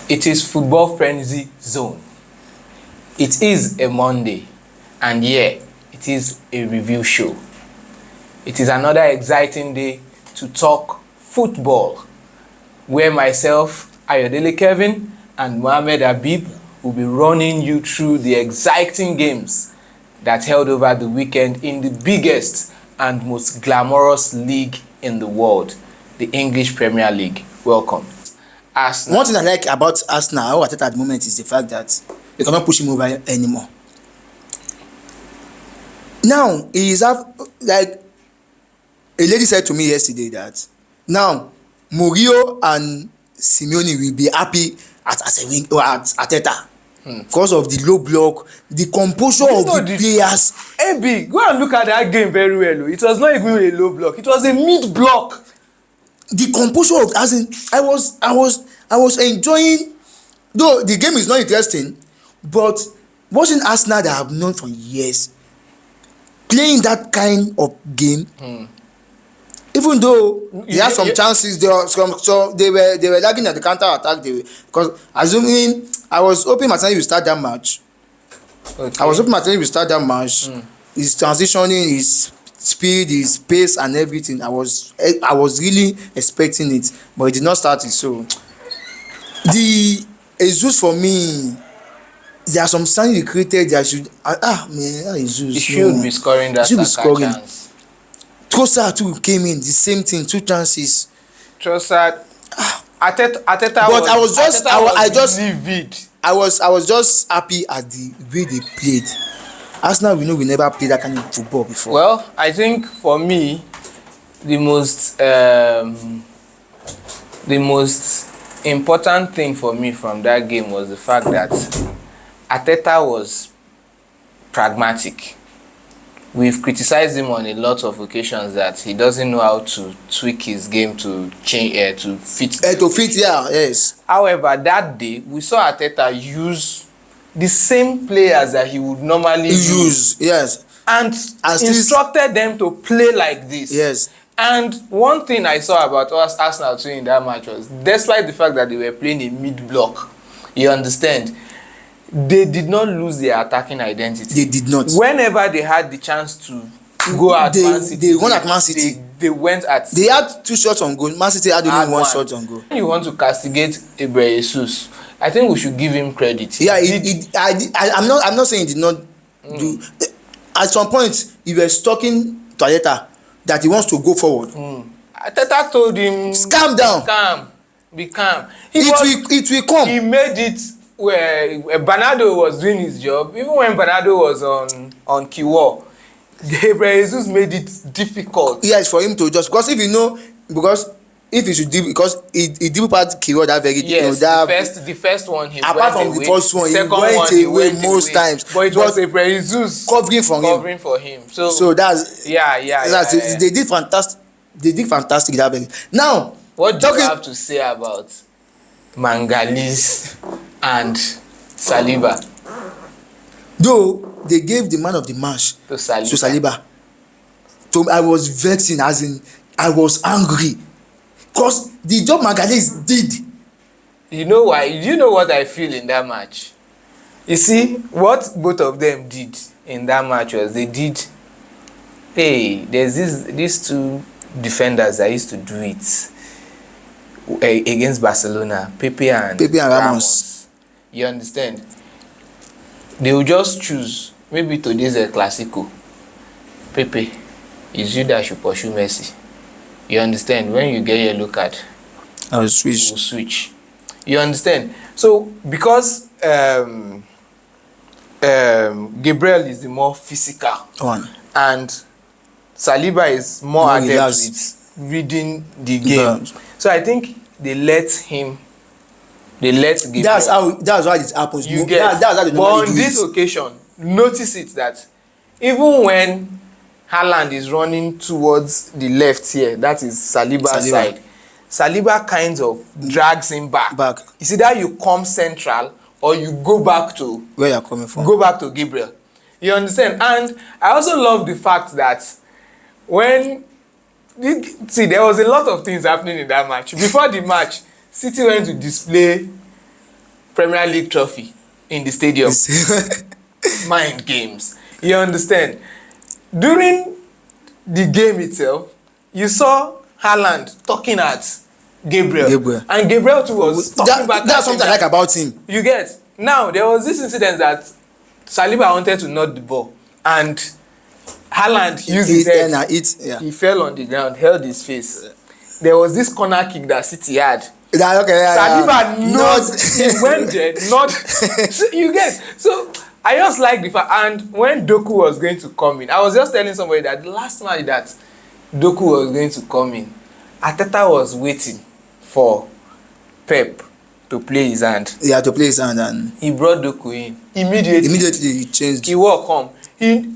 It is Football Frenzy Zone. It is a Monday, and yeah, it is a review show. It is another exciting day to talk football, where myself, Ayodele Kevin, and Mohamed Habib will be running you through the exciting games that held over the weekend in the biggest and most glamorous league in the world, the English Premier League. Welcome. Arsenal. One thing I like about Arsenal, at the moment, is the fact that they cannot push him over anymore. Now, he is like a lady said to me yesterday that now Mourinho and Simeone will be happy at Arteta because of the low block, the composure of the players. AB, go and look at that game very well. It was not even a low block; it was a mid block. The composure of, as in, I was enjoying, though the game is not interesting, but watching Arsenal that I have known for years playing that kind of game, even though they had some chances, they were lagging at the counter attack. Because assuming I was hoping Martinelli will start that match. Okay. I was hoping Martinelli will start that match. His transitioning, his speed, his pace, and everything. I was really expecting it, but it did not start it. So the Jesus for me, there are some signs he created that should Jesus. He should be scoring that chance. Trossard too came in, the same thing, 2 chances. Trossard, Arteta, but livid. I was just happy at the way they played. Arsenal, we know we never played that kind of football before. Well, I think for me, the most important thing for me from that game was the fact that Arteta was pragmatic. We've criticized him on a lot of occasions that he doesn't know how to tweak his game to change to fit. Yes. However, that day we saw Arteta use the same players that he would normally use. Yes. And instructed them to play like this. Yes. And one thing I saw about Arsenal too in that match was, despite the fact that they were playing a mid-block, you understand, they did not lose their attacking identity. They did not. Whenever they had the chance to go at Man City, they won at Man City. They went at. They had 2 shots on goal. Man City had only 1 shot on goal. When you want to castigate Ibrahim Jesus, I think we should give him credit. Yeah, I'm not saying he did not do. At some point, he was talking to Arteta that he wants to go forward. Arteta told him, calm down. Be calm. It will come. He made it where Bernardo was doing his job. Even when Bernardo was on Kiwo, Gabriel Jesus made it difficult. Yes, for him to just, because if he should deal, because he did part Kiwo that very, yes, the first one he apart went from away. the first one, He went away most times. But it was Gabriel Jesus covering for him. So that's they did fantastic. They did fantastic that very. Now, what do you have to say about Mangalis and Saliba? Though they gave the man of the match to Saliba. So I was vexing, as in I was angry, because the job Mangalis did. You know why? You know what I feel in that match? You see, what both of them did in that match was there's these 2 defenders that used to do it against Barcelona, Pepe and Ramos. You understand? They will just choose, maybe today's a Clasico. Pepe, it's you that should pursue Messi. You understand? When you get yellow card, I will switch. We'll switch. You understand? So because Gabriel is the more physical one, and Saliba is more adept with reading the game. So I think they let Gabriel. That's why it happens. That's how they but on this occasion, notice it that even when Haaland is running towards the left here, that is Saliba's side, Saliba kind of drags him back. You see that you come central or you go back to where you're coming from. Go back to Gabriel. You understand? And I also love the fact that when there was a lot of things happening in that match. Before the match, City went to display Premier League trophy in the stadium. Mind games. You understand? During the game itself, you saw Haaland talking at Gabriel. And Gabriel too was talking back. That's something I like about him. You get? Now, there was this incident that Saliba wanted to knock the ball, and Haaland used his head. He fell on the ground, held his face. There was this corner kick that City had. Saliba knows he went there, not you get. So I just like the fact, and when Doku was going to come in, I was just telling somebody that the last match that Doku was going to come in, Arteta was waiting for Pep to play his hand. Yeah, to play his hand, and he brought Doku in immediately. Immediately he changed. Kiwa come.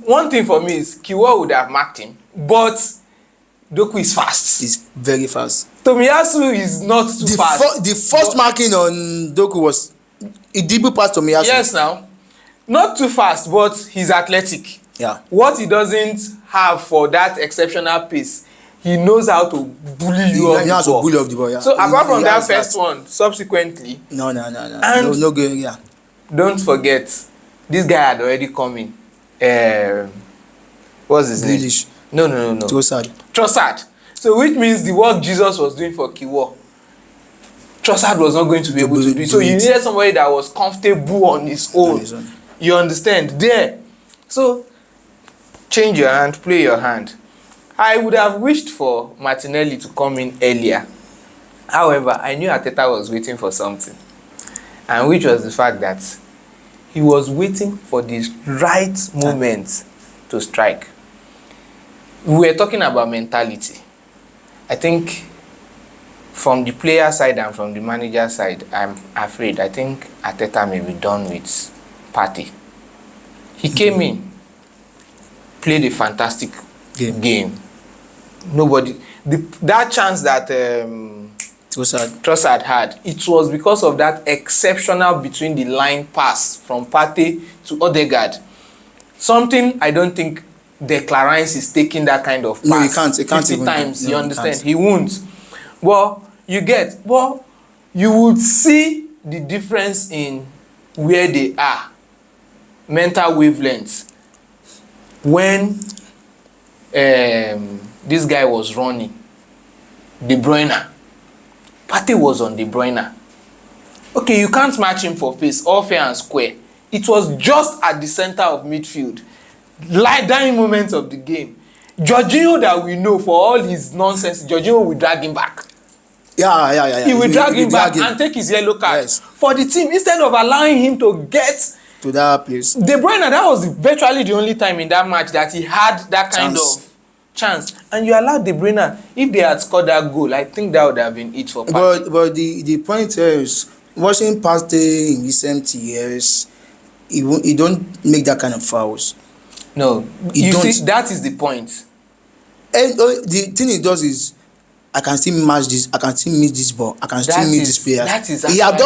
One thing for me is Kiwa would have marked him, but Doku is fast. He's very fast. Tomiyasu is not too fast. The first marking on Doku was a dribble past Tomiyasu. Yes, now. Not too fast, but he's athletic. Yeah. What he doesn't have for that exceptional pace, he knows how to bully you off the ball. He knows how to bully off the ball, yeah. So apart from that first one, subsequently. No. No good, yeah. Don't forget, this guy had already come in. What's his name? No. Trossard. So which means the work Jesus was doing for Kiwo, Trossard was not going to be able to do it. So you needed somebody that was comfortable on his own. You understand? There. So change your hand, play your hand. I would have wished for Martinelli to come in earlier. However, I knew Arteta was waiting for something. And which was the fact that he was waiting for the right moment to strike. We were talking about mentality. I think from the player side and from the manager side, I think Arteta may be done with Partey. He came in, played a fantastic game. That chance that Trossard had, it was because of that exceptional between the line pass from Partey to Odegaard. Something I don't think Declan Rice is taking that kind of pass. No, he can't 50 times, you understand? He won't. Well, you would see the difference in where they are, mental wavelengths, when this guy was running, De Bruyne. Partey was on De Bruyne. Okay, you can't match him for pace, all fair and square. It was just at the center of midfield, dying moments of the game. Jorginho, that we know for all his nonsense, Jorginho will drag him back. Yeah. He will drag him back and take his yellow card for the team instead of allowing him to get to that place. De Bruyne, that was virtually the only time in that match that he had that kind of chance. And you allowed De Bruyne. If they had scored that goal, I think that would have been it for Partey. But the point is, watching Partey in recent years, he don't make that kind of fouls. No, you see, that is the point. And the thing he does is, I can still match this. I can still meet this ball. I can still meet this player. He have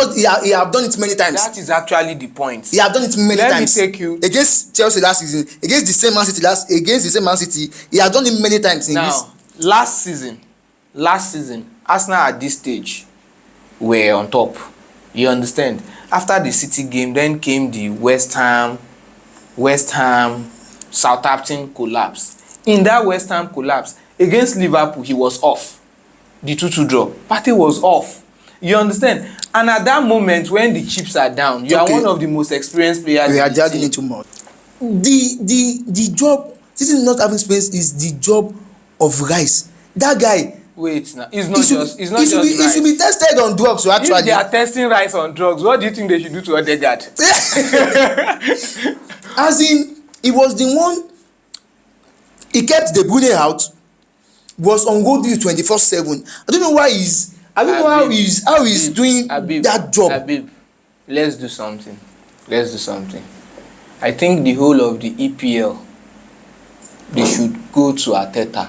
done it many times. That is actually the point. He have done it many times. Let me take you against Chelsea last season, against the same Man City. He has done it many times. Last season, Arsenal at this stage were on top. You understand? After the City game, then came the West Ham, Southampton collapse. In that West Ham collapse against Liverpool, he was off. The 2-2 draw. Partey was off. You understand? And at that moment, when the chips are down, you are one of the most experienced players. We are dragging into more. The job, this is not having space, is the job of Rice. That guy. Wait now. It's not just Rice. He should be tested on drugs. So actually, if they are testing Rice on drugs, what do you think they should do to Odegaard? As in, he was the one. He kept De Bruyne out. Was on goal duty 24/7. I don't know why he's. I don't know how he's doing that job. Habib, let's do something. I think the whole of the EPL, they should go to Arteta.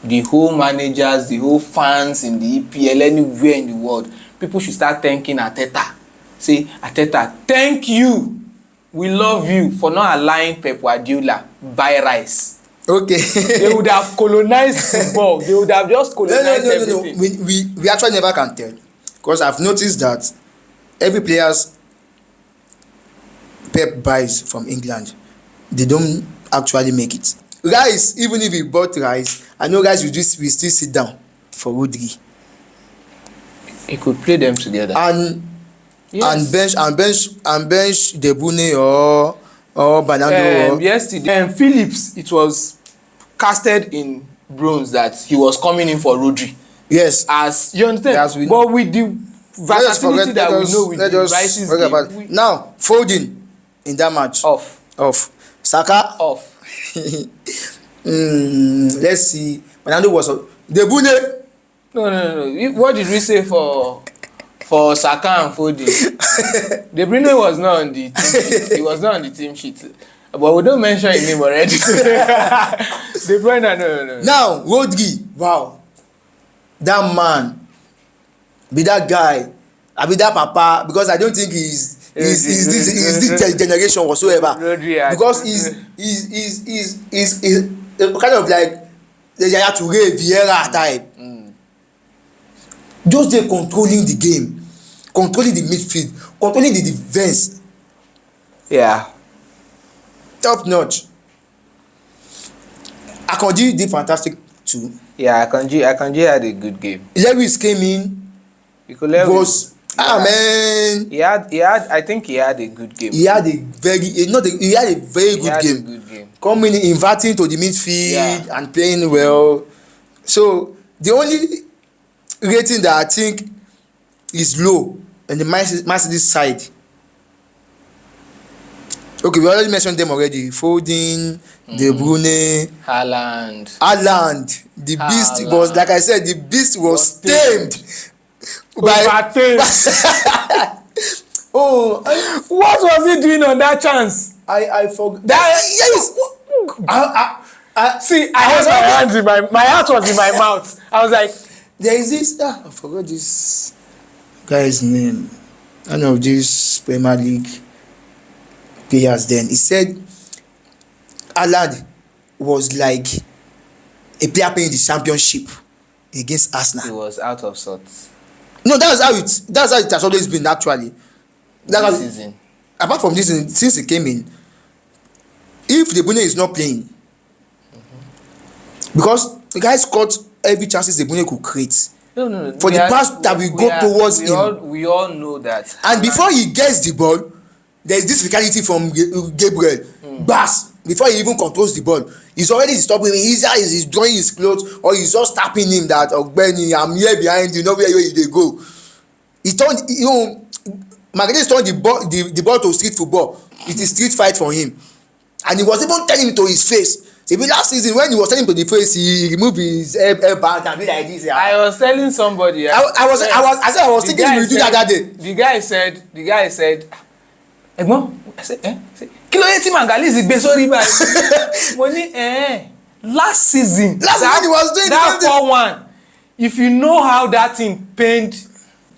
The whole managers, the whole fans in the EPL, anywhere in the world, people should start thanking Arteta. Say, Arteta, thank you. We love you for not allowing Pep Guardiola buy Rice. Okay. They would have colonized football. They would have just colonized everything. We actually never can tell, because I've noticed that every players rep buys from England, they don't actually make it. Rice, even if he bought Rice, I know guys will still sit down for Rodri. He could play them together. And Yes. and bench De Bruyne or Bernardo. Yesterday, Phillips, it was casted in bronze that he was coming in for Rodri. Yes. As you understand, As we but with the versatility that we know with the Rice's game, now Foden in that match off. Saka off. Let's see. Bernardo was De Bruyne. No. What did we say for Saka and Foden? De Bruyne was not on the team sheet. He was not on the team sheet. But we don't mention his name already. De Bruyne, no. Now Rodri, wow, that man, be that guy, I be that papa, because I don't think he's this generation whatsoever. Rodri, because he's kind of like the Yaya Toure, Vieira type. Just they controlling the game, controlling the midfield, controlling the defense. Yeah. Top notch. Akanji did fantastic too. Yeah, Akanji had a good game. Lewis came in. Was man. He had. I think he had a good game. He had a very good game. Coming in, inverting to the midfield and playing well. So the only rating that I think is low on the Man City side. Okay, we already mentioned them already. Foden, De Bruyne, Haaland. The beast was, like I said, the beast was tamed. What was he doing on that chance? I forgot. Yes. See, I had my hands in my heart was in my mouth. I was like, there is this. I forgot this guy's name. I know this Premier League players. Then he said, Haaland was like a player playing the championship against Arsenal. He was out of sorts. No, that's how it has always been actually. This season. Apart from this season, since he came in, if De Bruyne is not playing, because the guy scored every chances De Bruyne could create. No. For the pass that we go towards him. We all know that. And before he gets the ball, there is this physicality from Gabriel. Bass, before he even controls the ball, he's already stopping him. Either he's drawing his clothes or he's just tapping him that, Benny, I'm here behind you, know where they go. He turned, Magalis turned the ball to street football. It is street fight for him. And he was even telling him to his face. See, last season when he was telling him to the face, he removed his hair band and be like this. I was telling somebody. I was thinking we do that day. The guy said, Ẹ̀gbọ́n, kí ló yẹ tí Magalis gbé sórí báyìí? Mo ní last season. When he was doing that 4-1. If you know how that thing pained.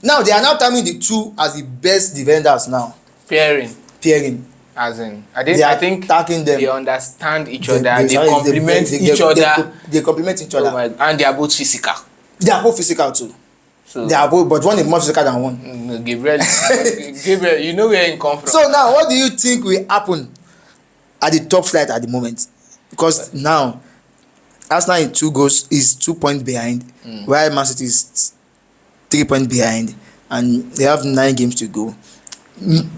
Now they are now terming the two as the best defenders now. Pairing. As in, I think attacking them. They understand each other. They complement each other. They complement each other. And they are both physical. They are both physical too. So, they are both, but one is more physical than one. Gabriel, you know where he come from. So now, what do you think will happen at the top flight at the moment? Because now, Arsenal in 2 goals is 2 points behind, while Man City is 3 points behind, and they have 9 games to go.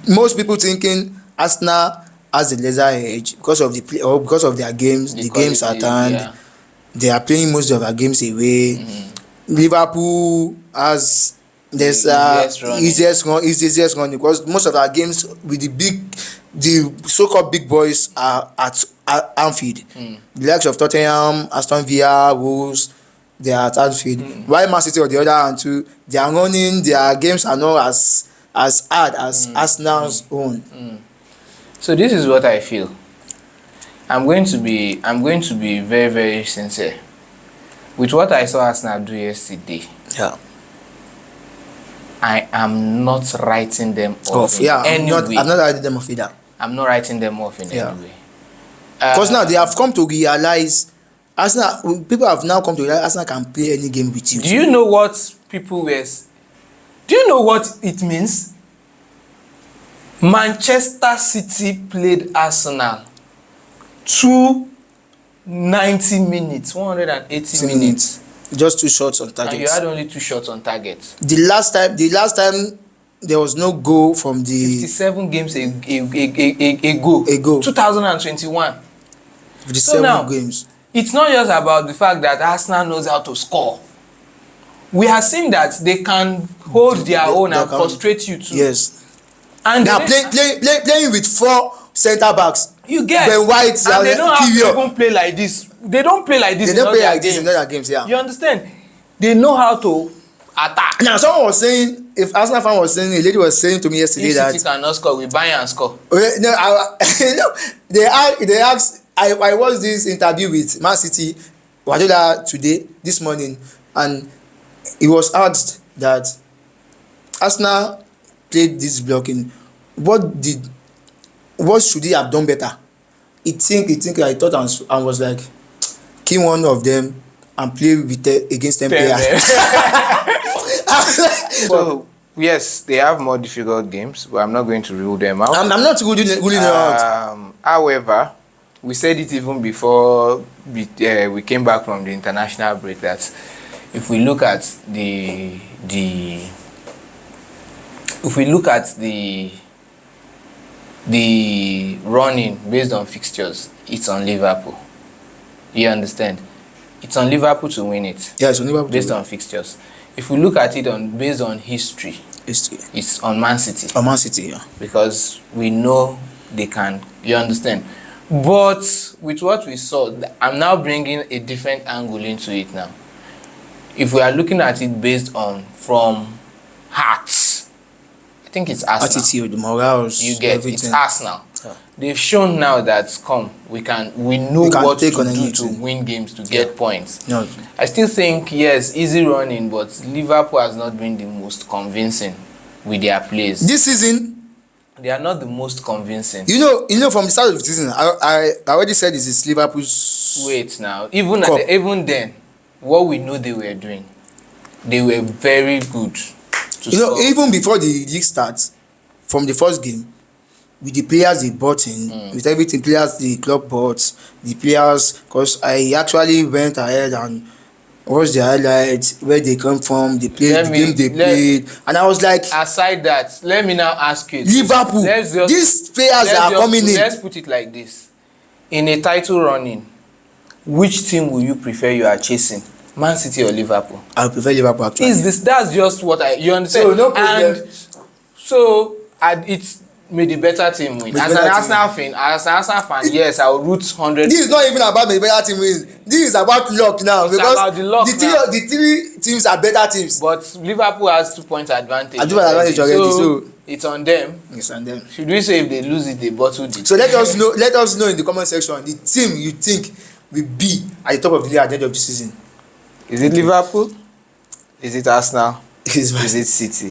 Most people thinking Arsenal has the lesser edge because of their games. The games at hand. Yeah. They are playing most of their games away. Liverpool has this easiest run because most of our games with the so-called big boys are at Anfield. The likes of Tottenham, Aston Villa, Wolves, they are at Anfield. While Man City on the other hand too, they are running. Their games are not as hard as Arsenal's own. So this is what I feel. I'm going to be very, very sincere. With what I saw Arsenal do yesterday, I am not writing them off in any way. I'm not writing them off either. I'm not writing them off in any way. Because now they have come to realize, people have now come to realize Arsenal can play any game with you. Do you know what it means? Manchester City played Arsenal 290 minutes, 180 minutes. Just 2 shots on And target. you had only 2 shots on target. The last time there was no goal from the 57 games ago. Ago. 2021. 57 now, games. It's not just about the fact that Arsenal knows how to score. We have seen that they can hold their own and frustrate you too. Yes. And they are playing with 4 centre backs. You get. Ben White, and they don't have to even play like this. They don't play like this. They don't play like this in other games. Yeah. You understand? They know how to attack. Now someone was saying, if Arsenal fan was saying, a lady was saying to me yesterday that City cannot score, we buy and score. No, they asked. I watched this interview with Man City Wadola today, this morning, and he was asked that Arsenal played this blocking. What should he have done better? I thought and was like, kill one of them and play with against 10 players. So yes, they have more difficult games, but I'm not going to rule them out. I'm not ruling them out. However, we said it even before we came back from the international break that if we look at the running based on fixtures, it's on Liverpool. You understand? It's on Liverpool to win it. Yeah, it's on Liverpool based on fixtures. If we look at it based on history, it's on Man City. On Man City, yeah. Because we know they can. You understand? But with what we saw, I'm now bringing a different angle into it now. If we are looking at it based on from hearts, I think it's Arsenal. Attitude, morals, you get everything. It's Arsenal. Yeah. They've shown now that we know what to do to win games, to get points. No. I still think yes, easy running, but Liverpool has not been the most convincing with their plays. This season, they are not the most convincing. You know, from the start of the season, I already said this is Liverpool's. Wait now, even then, what we know they were doing, they were very good. Even before the league starts, from the first game, with the players they bought in, with everything, the club bought, the players, because I actually went ahead and watched the highlights, where they come from, the game they played, and I was like, aside that, let me now ask you, Liverpool, these players are coming in. Let's put it like this: in a title running, which team will you prefer you are chasing, Man City or Liverpool? I prefer Liverpool actually. That's just what you understand. So no problem. And so it's made the better team win. As an Arsenal fan, yes, I will root 100. This is not even about the better team win. This is about luck now. It's about the luck the three teams are better teams. But Liverpool has 2 point advantage. Already. So it's on them. It's on them. Should we say if they lose it, they bottled it? So let us know. Let us know in the comment section the team you think will be at the top of the league at the end of the season. Is it Liverpool? Is it Arsenal? Is it City?